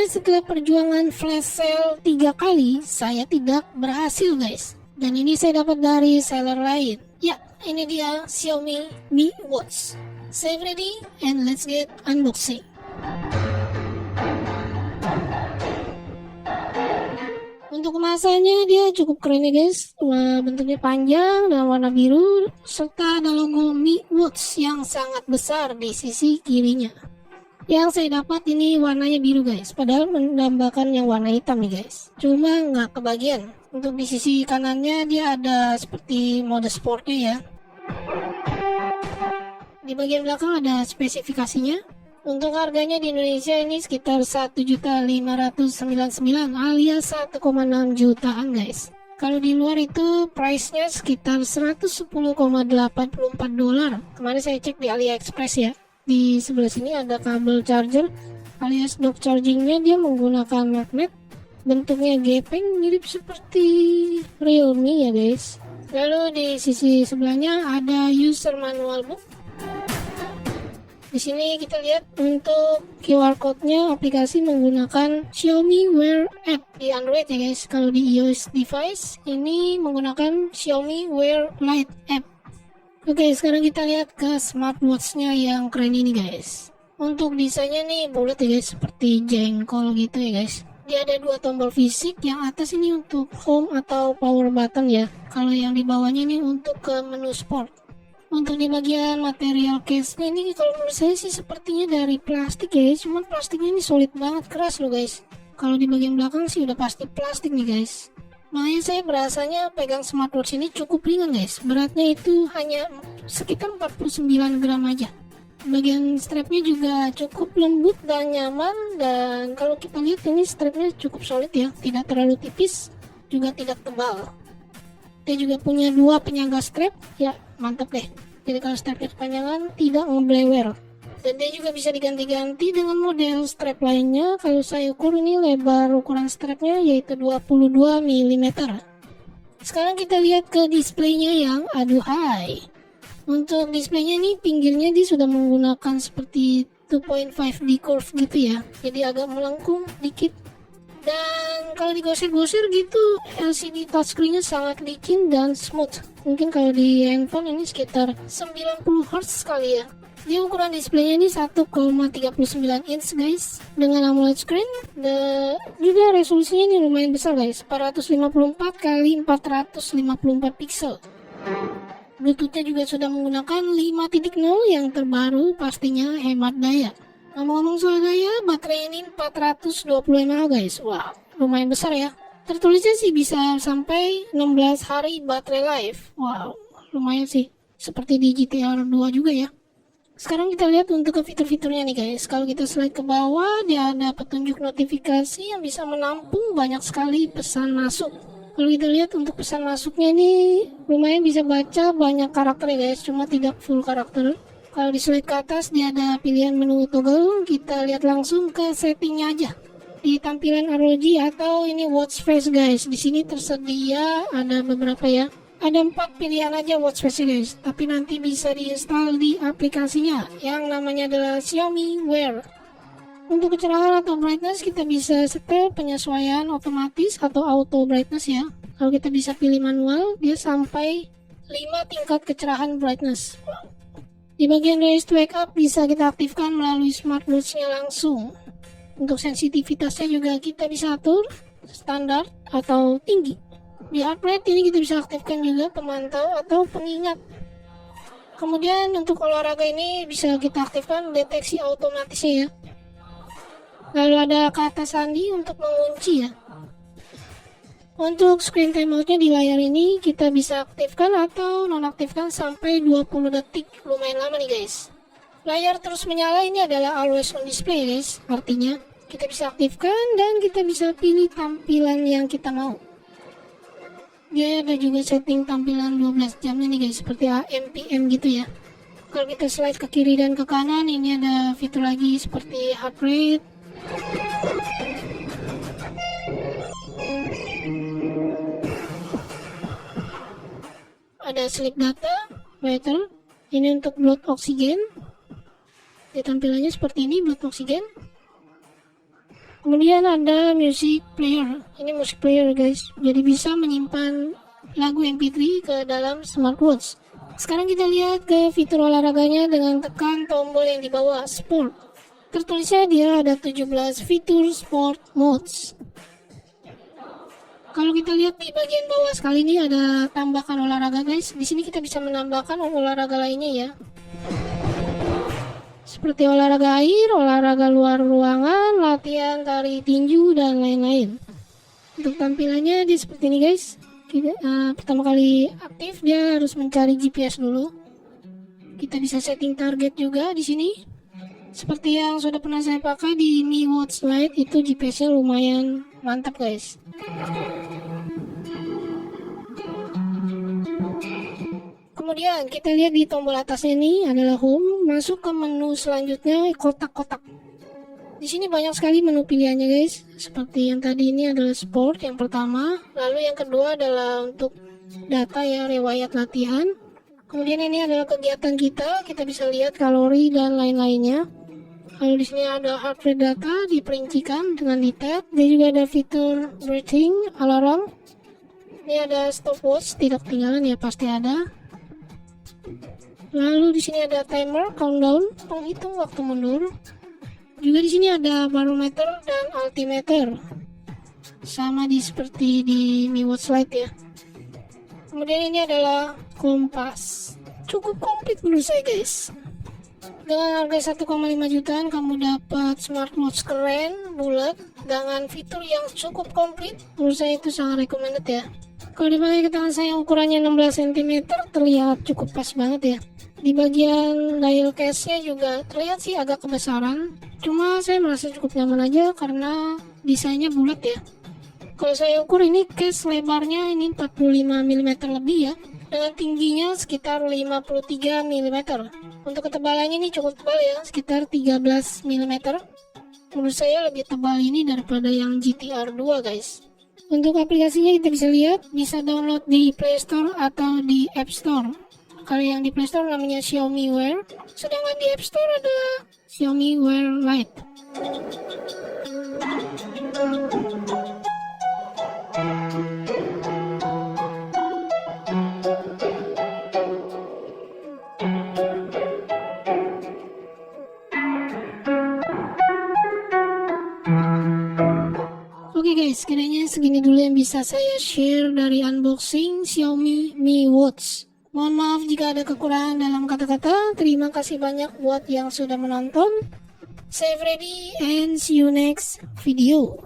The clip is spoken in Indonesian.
setelah perjuangan flash sale 3 kali, saya tidak berhasil guys. Dan ini saya dapat dari seller lain. Ya, ini dia Xiaomi Mi Watch. Save ready and let's get unboxing. Untuk kemasannya dia cukup keren ya guys. Bentuknya panjang dan warna biru serta ada logo Mi Watch yang sangat besar di sisi kirinya. Yang saya dapat ini warnanya biru guys, padahal mendambakan yang warna hitam nih guys. Cuma nggak kebagian. Untuk di sisi kanannya dia ada seperti mode sportnya ya. Di bagian belakang ada spesifikasinya. Untuk harganya di Indonesia ini sekitar 1.599.000 alias 1,6 jutaan guys. Kalau di luar itu price-nya sekitar 110,84 dolar. Kemarin saya cek di AliExpress ya. Di sebelah sini ada kabel charger alias dock chargingnya, dia menggunakan magnet. Bentuknya gepeng mirip seperti Realme ya guys. Lalu di sisi sebelahnya ada user manual book. Di sini kita lihat untuk QR code-nya aplikasi menggunakan Xiaomi Wear App di Android ya guys. Kalau di iOS device ini menggunakan Xiaomi Wear Lite App. Oke, sekarang kita lihat ke smartwatch-nya yang keren ini guys. Untuk desainnya nih bulat ya guys, seperti jengkol gitu ya guys. Dia ada 2 tombol fisik, yang atas ini untuk home atau power button ya. Kalau yang di bawahnya ini untuk ke menu sport. Untuk di bagian material case-nya ini kalau menurut saya sih sepertinya dari plastik ya, cuman plastiknya ini solid banget, keras loh guys. Kalau di bagian belakang sih udah pasti plastik nih guys. Makanya saya berasanya pegang smartwatch ini cukup ringan guys. Beratnya itu hanya sekitar 49 gram aja. Bagian strapnya juga cukup lembut dan nyaman, dan kalau kita lihat ini strapnya cukup solid ya, tidak terlalu tipis juga tidak tebal. Dia juga punya 2 penyangga strap ya, mantap deh. Jadi kalau strapnya kepanjangan tidak ngeblewer. Dan dia juga bisa diganti-ganti dengan model strap lainnya. Kalau saya ukur ini lebar ukuran strapnya yaitu 22 mm. Sekarang kita lihat ke displaynya yang aduhai. Untuk displaynya ini pinggirnya dia sudah menggunakan seperti 2.5D curve gitu ya, jadi agak melengkung dikit. Dan kalau digosir-gosir gitu LCD touchscreen-nya sangat licin dan smooth. Mungkin kalau di handphone ini sekitar 90 Hz kali ya. Di ukuran displaynya ini 1,39 inch guys, dengan AMOLED screen. Juga resolusinya ini lumayan besar guys, 454 x 454 pixel. Bluetooth-nya juga sudah menggunakan 5.0 yang terbaru, pastinya hemat daya. Ngomong-ngomong soal daya, baterai ini 420 mAh guys. Wow, lumayan besar ya. Tertulisnya sih bisa sampai 16 hari baterai life. Wow, lumayan sih. Seperti di GTR 2 juga ya. Sekarang kita lihat untuk ke fitur-fiturnya nih guys. Kalau kita slide ke bawah, dia ada petunjuk notifikasi yang bisa menampung banyak sekali pesan masuk. Kalau kita lihat untuk pesan masuknya ini lumayan bisa baca banyak karakter ya guys, cuma tidak full karakter. Kalau di slide ke atas dia ada pilihan menu toggle, kita lihat langsung ke settingnya aja. Di tampilan ROG atau ini watch face guys, di sini tersedia ada beberapa ya. Ada 4 pilihan aja watch face guys, tapi nanti bisa diinstal di aplikasinya yang namanya adalah Xiaomi Wear. Untuk kecerahan atau brightness kita bisa setel penyesuaian otomatis atau auto brightness ya. Kalau kita bisa pilih manual, dia sampai 5 tingkat kecerahan brightness. Di bagian raise to wake up bisa kita aktifkan melalui smartwatch-nya langsung. Untuk sensitivitasnya juga kita bisa atur standar atau tinggi. Di heart rate ini kita bisa aktifkan juga pemantau atau pengingat. Kemudian untuk olahraga ini bisa kita aktifkan deteksi otomatisnya ya. Lalu ada kata sandi untuk mengunci ya. Untuk screen timeout-nya di layar ini kita bisa aktifkan atau nonaktifkan sampai 20 detik. Lumayan lama nih guys. Layar terus menyala ini adalah always on display guys. Artinya kita bisa aktifkan dan kita bisa pilih tampilan yang kita mau. Dia ada juga setting tampilan 12 jam nih guys, seperti AM PM gitu ya. Kalau kita slide ke kiri dan ke kanan, ini ada fitur lagi seperti heart rate. Ada sleep data, weather, ini untuk blood oksigen. Di tampilannya seperti ini, blood oksigen. Kemudian ada music player. Ini music player guys. Jadi bisa menyimpan lagu MP3 ke dalam smartwatch. Sekarang kita lihat ke fitur olahraganya dengan tekan tombol yang di bawah sport. Tertulisnya dia ada 17 fitur sport modes. Kalau kita lihat di bagian bawah sekali ini ada tambahkan olahraga guys. Di sini kita bisa menambahkan olahraga lainnya ya. Seperti olahraga air, olahraga luar ruangan, latihan tari tinju, dan lain-lain. Untuk tampilannya dia seperti ini guys. Pertama kali aktif dia harus mencari GPS dulu. Kita bisa setting target juga di sini. Seperti yang sudah pernah saya pakai di Mi Watch Lite, itu GPS-nya lumayan mantap guys. Kemudian kita lihat di tombol atasnya ini adalah home. Masuk ke menu selanjutnya kotak-kotak. Di sini banyak sekali menu pilihannya guys. Seperti yang tadi ini adalah sport yang pertama. Lalu yang kedua adalah untuk data ya, riwayat latihan. Kemudian ini adalah kegiatan kita. Kita bisa lihat kalori dan lain-lainnya. Lalu di sini ada heart rate data diperincikan dengan detail. Dan juga ada fitur breathing, alarm. Ini ada stopwatch, tidak ketinggalan ya, pasti ada. Lalu di sini ada timer, countdown, penghitung waktu mundur. Juga di sini ada barometer dan altimeter. Sama seperti di Mi Watch Lite ya. Kemudian ini adalah kompas. Cukup komplit menurut saya guys. Dengan harga 1,5 jutaan kamu dapat smartwatch keren, bulat, dengan fitur yang cukup komplit. Menurut saya itu sangat recommended ya. Kalau dipakai ke tangan saya ukurannya 16 cm terlihat cukup pas banget ya. Di bagian dial case-nya juga terlihat sih agak kebesaran. Cuma saya merasa cukup nyaman aja karena desainnya bulat ya. Kalau saya ukur ini case lebarnya ini 45 mm lebih ya. Dengan tingginya sekitar 53 mm. Untuk ketebalannya ini cukup tebal ya, sekitar 13 mm. Menurut saya lebih tebal ini daripada yang GTR 2 guys. Untuk aplikasinya kita bisa lihat, bisa download di Play Store atau di App Store. Kalau yang di Play Store namanya Xiaomi Wear, sedangkan di App Store ada Xiaomi Wear Lite. Oke guys, kiranya segini dulu yang bisa saya share dari unboxing Xiaomi Mi Watch. Mohon maaf jika ada kekurangan dalam kata-kata. Terima kasih banyak buat yang sudah menonton. Save ready and see you next video.